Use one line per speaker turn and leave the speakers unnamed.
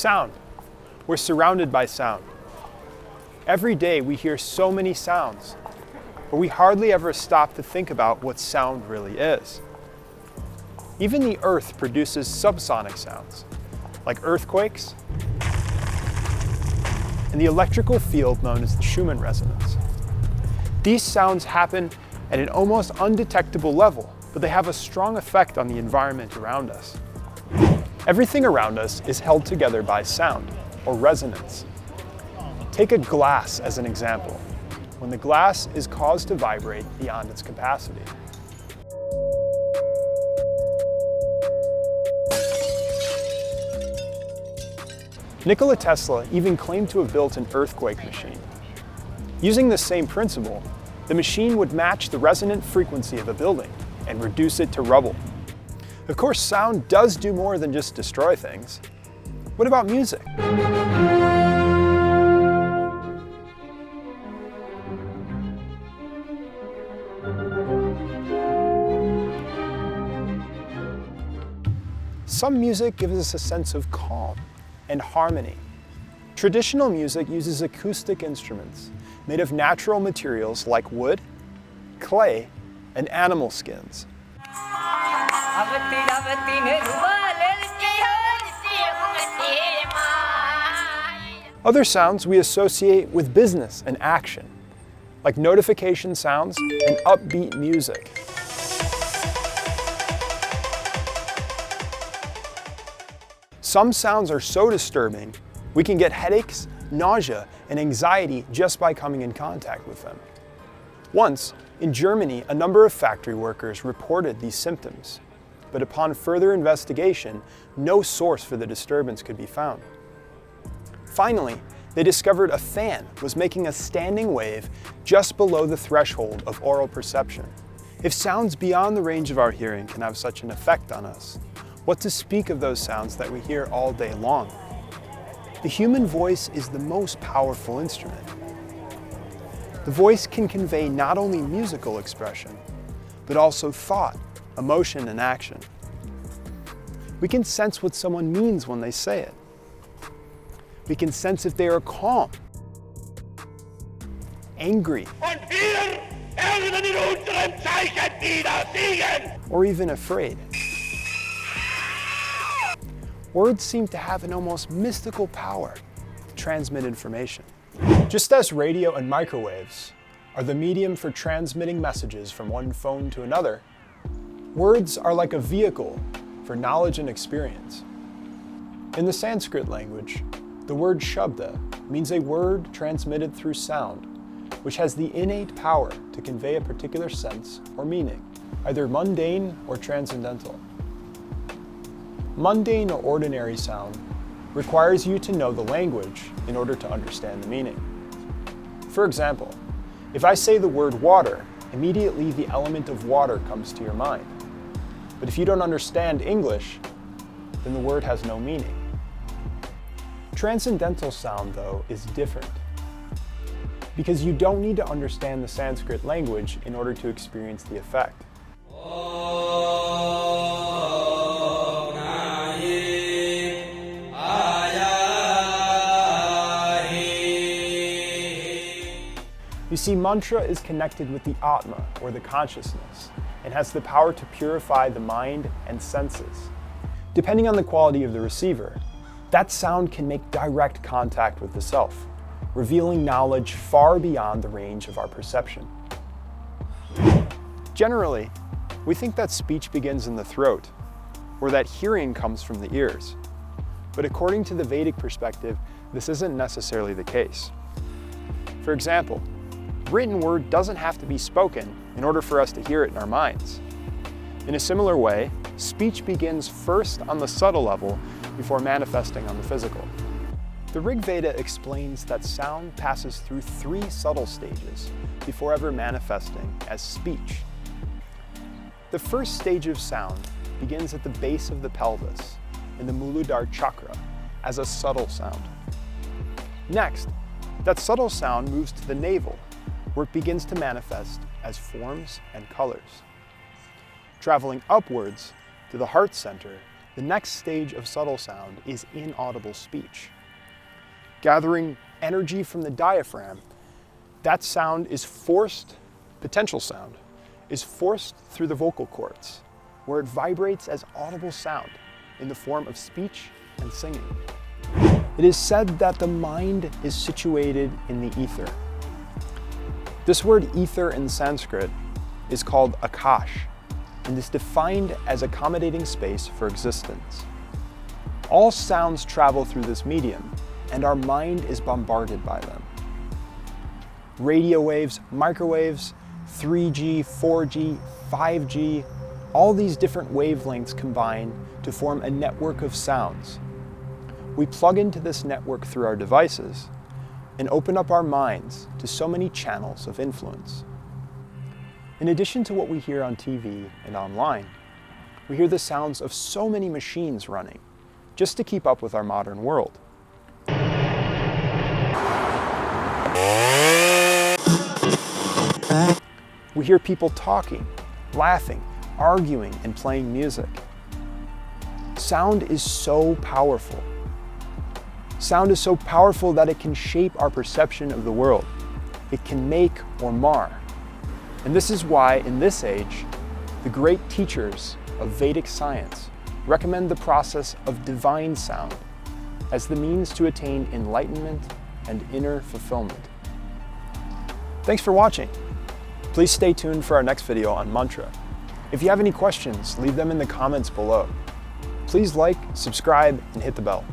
Sound. We're surrounded by sound. Every day we hear so many sounds, but we hardly ever stop to think about what sound really is. Even the Earth produces subsonic sounds, like earthquakes and the electrical field known as the Schumann resonance. These sounds happen at an almost undetectable level, but they have a strong effect on the environment around us. Everything around us is held together by sound, or resonance. Take a glass as an example. When the glass is caused to vibrate beyond its capacity. Nikola Tesla even claimed to have built an earthquake machine. Using the same principle, the machine would match the resonant frequency of a building and reduce it to rubble. Of course, sound does do more than just destroy things. What about music? Some music gives us a sense of calm and harmony. Traditional music uses acoustic instruments made of natural materials like wood, clay, and animal skins. Other sounds we associate with business and action, like notification sounds and upbeat music. Some sounds are so disturbing, we can get headaches, nausea, and anxiety just by coming in contact with them. Once, in Germany, a number of factory workers reported these symptoms, but upon further investigation, no source for the disturbance could be found. Finally, they discovered a fan was making a standing wave just below the threshold of aural perception. If sounds beyond the range of our hearing can have such an effect on us, what to speak of those sounds that we hear all day long? The human voice is the most powerful instrument. The voice can convey not only musical expression, but also thought, emotion, and action. We can sense what someone means when they say it. We can sense if they are calm, angry, or even afraid. Words seem to have an almost mystical power to transmit information. Just as radio and microwaves are the medium for transmitting messages from one phone to another, words are like a vehicle for knowledge and experience. In the Sanskrit language, the word shabda means a word transmitted through sound, which has the innate power to convey a particular sense or meaning, either mundane or transcendental. Mundane or ordinary sound requires you to know the language in order to understand the meaning. For example, if I say the word water, immediately the element of water comes to your mind. But if you don't understand English, then the word has no meaning. Transcendental sound, though, is different, because you don't need to understand the Sanskrit language in order to experience the effect. You see, mantra is connected with the Atma, or the consciousness, and has the power to purify the mind and senses. Depending on the quality of the receiver, that sound can make direct contact with the self, revealing knowledge far beyond the range of our perception. Generally, we think that speech begins in the throat, or that hearing comes from the ears. But according to the Vedic perspective, this isn't necessarily the case. For example, written word doesn't have to be spoken in order for us to hear it in our minds. In a similar way, speech begins first on the subtle level before manifesting on the physical. The Rig Veda explains that sound passes through 3 subtle stages before ever manifesting as speech. The first stage of sound begins at the base of the pelvis in the Muladhara chakra as a subtle sound. Next, that subtle sound moves to the navel, where it begins to manifest as forms and colors. Traveling upwards to the heart center The next stage of subtle sound is inaudible speech. Gathering energy from the diaphragm, that sound is forced, potential sound, is forced through the vocal cords, where it vibrates as audible sound in the form of speech and singing. It is said that the mind is situated in the ether. This word ether in Sanskrit is called akash, and is defined as accommodating space for existence. All sounds travel through this medium, and our mind is bombarded by them. Radio waves, microwaves, 3G, 4G, 5G, all these different wavelengths combine to form a network of sounds. We plug into this network through our devices and open up our minds to so many channels of influence. In addition to what we hear on TV and online, we hear the sounds of so many machines running just to keep up with our modern world. We hear people talking, laughing, arguing, and playing music. Sound is so powerful. Sound is so powerful that it can shape our perception of the world. It can make or mar. And this is why, in this age, the great teachers of Vedic science recommend the process of divine sound as the means to attain enlightenment and inner fulfillment. Thanks for watching. Please stay tuned for our next video on mantra. If you have any questions, leave them in the comments below. Please like, subscribe, and hit the bell.